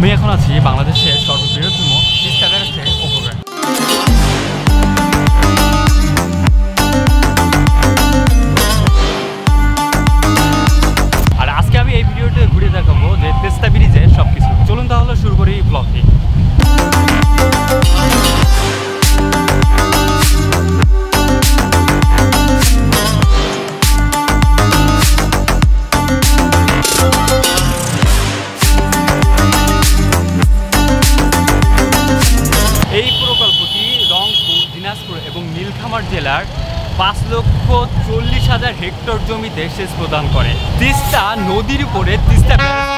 আমি এখন আছি বাংলাদেশের সর্ববৃহত্তম তিস্তা ব্যারেজের উপরে। আর আজকে আমি এই ভিডিওতে ঘুরে দেখাবো যে তিস্তা ব্রিজের সবকিছু। চলুন তাহলে শুরু করি ব্লগটি। এই প্রকল্পটি রংপুর, দিনাজপুর এবং নীলফামারী জেলার 5,40,000 হেক্টর জমিতে সেচ প্রদান করে। তিস্তা নদীর উপরে তিস্তা ব্যারেজ।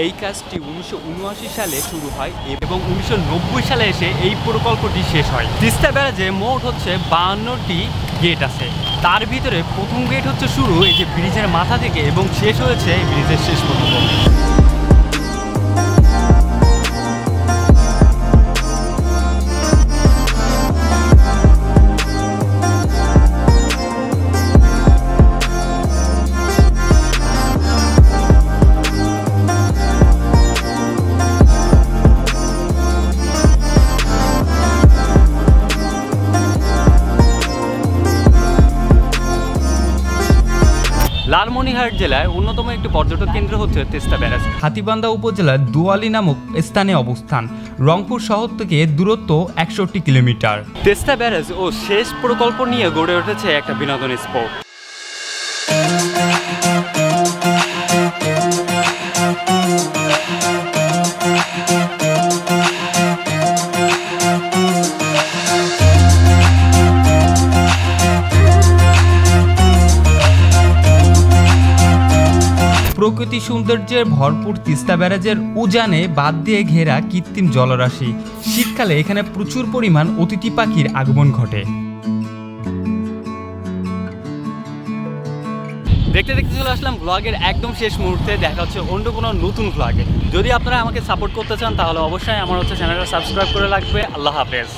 এই কাজটি 1979 সালে শুরু হয় এবং 1990 সালে এসে এই প্রকল্পটি শেষ হয়। তিস্তা ব্যারেজে মোট হচ্ছে 52টি গেট আছে। তার ভিতরে প্রথম গেট হচ্ছে শুরু এই যে ব্রিজের মাথা থেকে এবং শেষ হয়েছে ব্রিজের শেষ পর্যন্ত। লালমনিরহাট জেলায় অন্যতম একটি পর্যটক কেন্দ্র হচ্ছে তিস্তা ব্যারেজ। হাতীবান্ধা উপজেলার দুয়ালি নামক স্থানে অবস্থান। রংপুর শহর থেকে দূরত্ব 61 কিলোমিটার। তিস্তা ব্যারেজ ও সেচ প্রকল্প নিয়ে গড়ে উঠেছে একটা বিনোদন স্পট। প্রকৃতি সৌন্দর্যের ভরপুর তিস্তা ব্যারেজের উজানে বাঁধ দিয়ে ঘেরা কৃত্রিম জলরাশি। শীতকালে এখানে প্রচুর পরিমাণ অতিথি পাখির আগমন ঘটে। দেখতে দেখতে চলে আসলাম ব্লগের একদম শেষ মুহূর্তে। দেখা হচ্ছে অন্য কোনো নতুন ব্লগে। যদি আপনারা আমাকে সাপোর্ট করতে চান তাহলে অবশ্যই আমার চ্যানেলটা সাবস্ক্রাইব করে রাখবে। আল্লাহ হাফেজ।